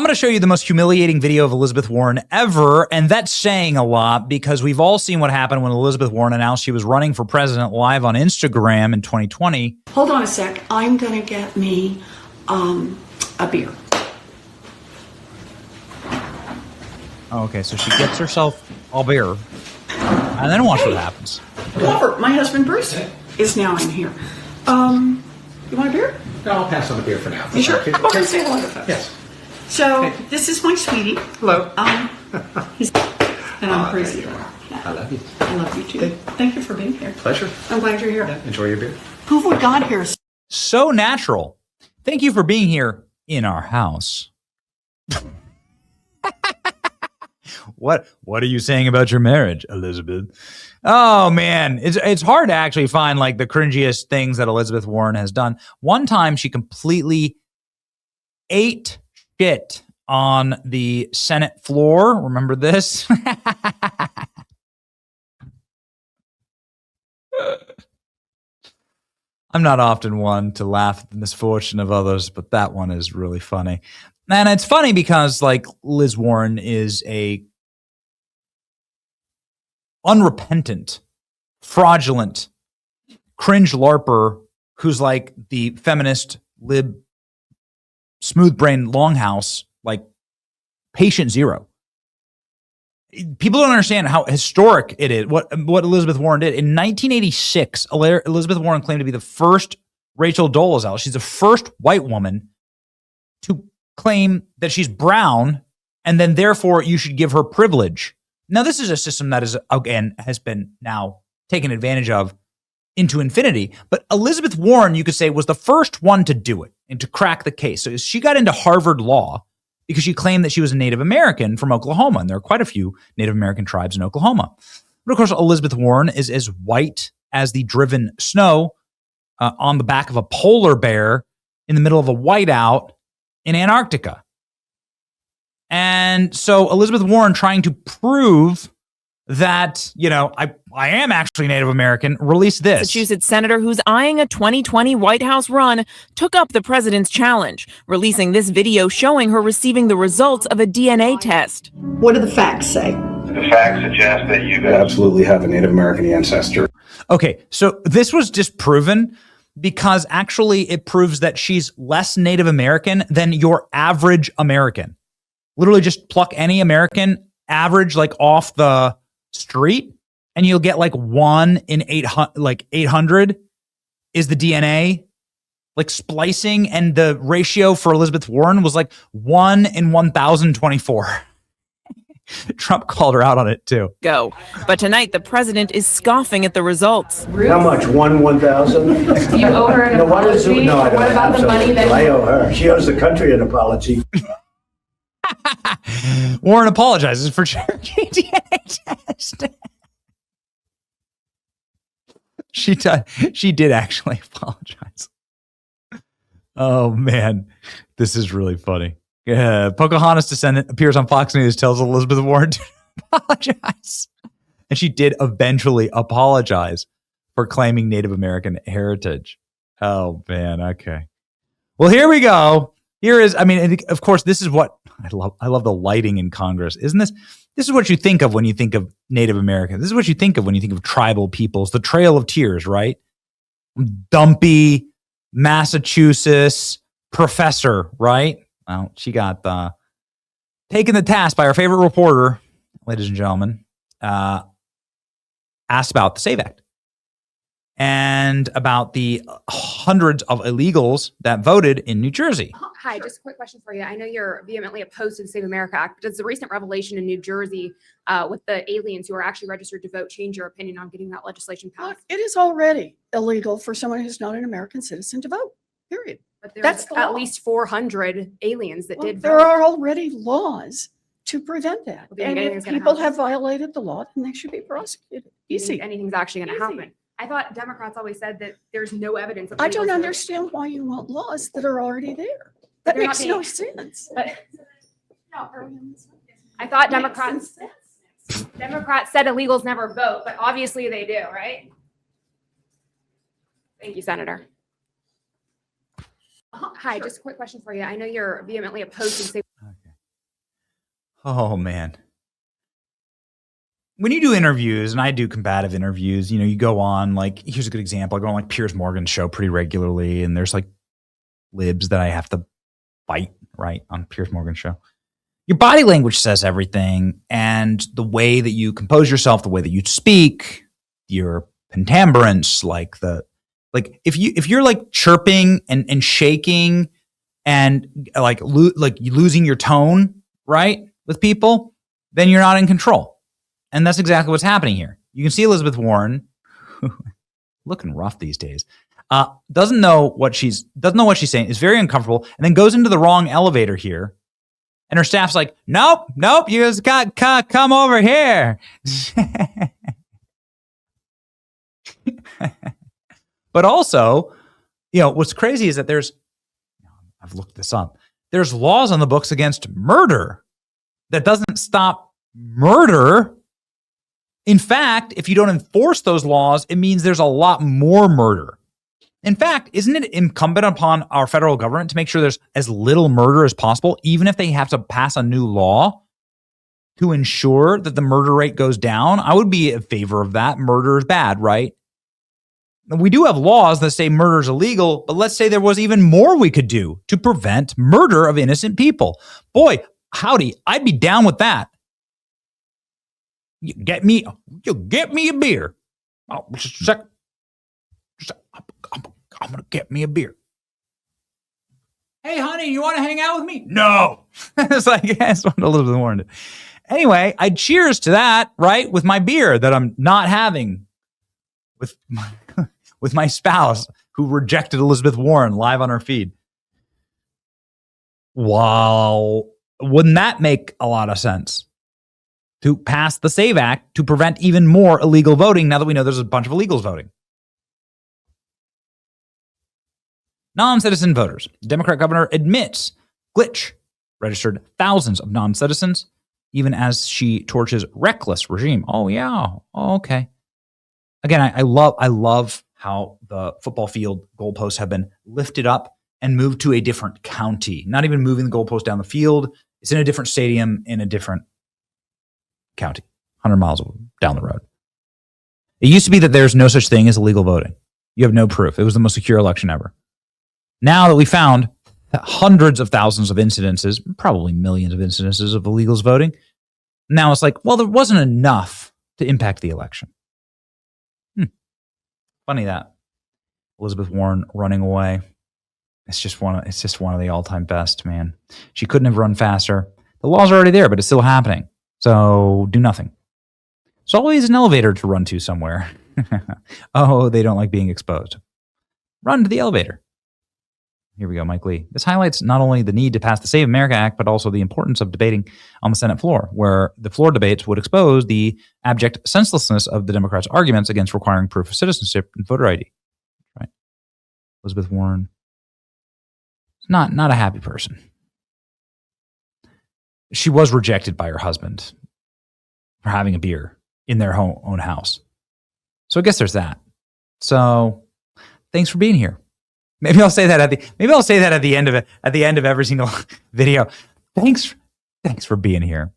I'm going to show you the most humiliating video of Elizabeth Warren ever, and that's saying a lot because we've all seen what happened when Elizabeth Warren announced she was running for president live on Instagram in 2020. Hold on a sec. I'm going to get me a beer. Okay, so she gets herself a beer, and then watch what happens. Glover, my husband Bruce is now in here. You want a beer? No, I'll pass on the beer for now. You sure? I'll go and say hello to folks. Yes. So, this is my sweetie. Hello. And I'm crazy. I love you. I love you too. Thank you for being here. Pleasure. I'm glad you're here. Yeah, enjoy your beer. Who would got here? So natural. Thank you for being here in our house. What are you saying about your marriage, Elizabeth? Oh man, it's hard to actually find like the cringiest things that Elizabeth Warren has done. One time she completely ate shit on the Senate floor. Remember this? I'm not often one to laugh at the misfortune of others, but that one is really funny. And it's funny because like Liz Warren is a unrepentant, fraudulent, cringe LARPer who's like the feminist, lib, smooth-brained longhouse, like patient zero. People don't understand how historic it is, what Elizabeth Warren did. In 1986, Elizabeth Warren claimed to be the first Rachel Dolezal. She's the first white woman to claim that she's brown, and then therefore you should give her privilege. Now, this is a system that is, again, has been now taken advantage of into infinity. But Elizabeth Warren, you could say, was the first one to do it and to crack the case. So she got into Harvard Law because she claimed that she was a Native American from Oklahoma. And there are quite a few Native American tribes in Oklahoma. But of course, Elizabeth Warren is as white as the driven snow on the back of a polar bear in the middle of a whiteout in Antarctica. And so Elizabeth Warren trying to prove that, I am actually Native American, released this. Massachusetts senator who's eyeing a 2020 White House run took up the president's challenge, releasing this video showing her receiving the results of a DNA test. What do the facts say? The facts suggest that you absolutely have a Native American ancestor. Okay, so this was disproven because actually it proves that she's less Native American than your average American. Literally just pluck any American average like off the street and you'll get like 1 in 800 is the DNA like splicing, and the ratio for Elizabeth Warren was like 1 in 1,024. Trump called her out on it too. Go. But tonight the president is scoffing at the results. How much? 1/1000? Do you owe her an apology? No, I don't. What about the money that I owe her. She owes the country an apology. Warren apologizes for Cherokee DNA test. She did actually apologize. Oh man, this is really funny. Pocahontas descendant appears on Fox News, tells Elizabeth Warren to apologize, and she did eventually apologize for claiming Native American heritage. Oh man, okay. Well, here we go. Here is, of course, this is what I love the lighting in Congress. Isn't this? This is what you think of when you think of Native Americans. This is what you think of when you think of tribal peoples. The Trail of Tears, right? Dumpy, Massachusetts professor, right? Well, she got taken to task by our favorite reporter, ladies and gentlemen, asked about the SAVE Act and about the hundreds of illegals that voted in New Jersey. Hi, just a quick question for you. I know you're vehemently opposed to the Save America Act, but does the recent revelation in New Jersey with the aliens who are actually registered to vote change your opinion on getting that legislation passed? Look, it is already illegal for someone who's not an American citizen to vote, period. But That's there's the law. at least 400 aliens that did vote. There are already laws to prevent that. Well, do you And think if anything's gonna people happen? have violated the law, then they should be prosecuted. Do you think Easy. anything's actually going to Easy. happen? I thought Democrats always said that there's no evidence. Of I don't illegals voting. understand why you want laws that are already there. That They're not makes no being- sense. But I thought Democrats said illegals never vote, but obviously they do, right? Thank you, Senator. Hi, just a quick question for you. I know you're vehemently opposed to the Save. Okay. Oh, man. When you do interviews, and I do combative interviews, you go on, like, here's a good example. I go on like Piers Morgan's show pretty regularly, and there's like libs that I have to fight, right, on Piers Morgan's show. Your body language says everything, and the way that you compose yourself, the way that you speak, your pentambrance, if you're like chirping and shaking and like losing your tone, right, with people, then you're not in control. And that's exactly what's happening here. You can see Elizabeth Warren, looking rough these days, doesn't know what she's saying, is very uncomfortable, and then goes into the wrong elevator here. And her staff's like, nope, you just got come over here. But also, what's crazy is that I've looked this up. There's laws on the books against murder. That doesn't stop murder. In fact, if you don't enforce those laws, it means there's a lot more murder. In fact, isn't it incumbent upon our federal government to make sure there's as little murder as possible, even if they have to pass a new law to ensure that the murder rate goes down? I would be in favor of that. Murder is bad, right? We do have laws that say murder is illegal, but let's say there was even more we could do to prevent murder of innocent people. Boy, howdy, I'd be down with that. You get me a beer. Oh, just a sec. I'm going to get me a beer. Hey, honey, you want to hang out with me? No. It's like, that's what Elizabeth Warren did. Anyway, I cheers to that, right, with my beer that I'm not having with my spouse who rejected Elizabeth Warren live on her feed. Wow. Wouldn't that make a lot of sense? To pass the SAVE Act to prevent even more illegal voting now that we know there's a bunch of illegals voting. Non-citizen voters. The Democrat governor admits glitch registered thousands of non-citizens, even as she torches reckless regime. Oh, yeah. Oh, okay. Again, I love how the football field goalposts have been lifted up and moved to a different county. Not even moving the goalpost down the field. It's in a different stadium in a different county, 100 miles down the road. It used to be that there's no such thing as illegal voting. You have no proof. It was the most secure election ever. Now that we found hundreds of thousands of incidences, probably millions of incidences of illegals voting, now it's like, well, there wasn't enough to impact the election. Funny that Elizabeth Warren running away. It's just one of the all-time best, man. She couldn't have run faster. The law's already there, but it's still happening. So do nothing. There's always an elevator to run to somewhere. Oh, they don't like being exposed. Run to the elevator. Here we go, Mike Lee. This highlights not only the need to pass the Save America Act, but also the importance of debating on the Senate floor, where the floor debates would expose the abject senselessness of the Democrats' arguments against requiring proof of citizenship and voter ID. Right? Elizabeth Warren, not a happy person. She was rejected by her husband for having a beer in their own house. So I guess there's that. So thanks for being here. Maybe I'll say that at the end of every single video. Thanks for being here.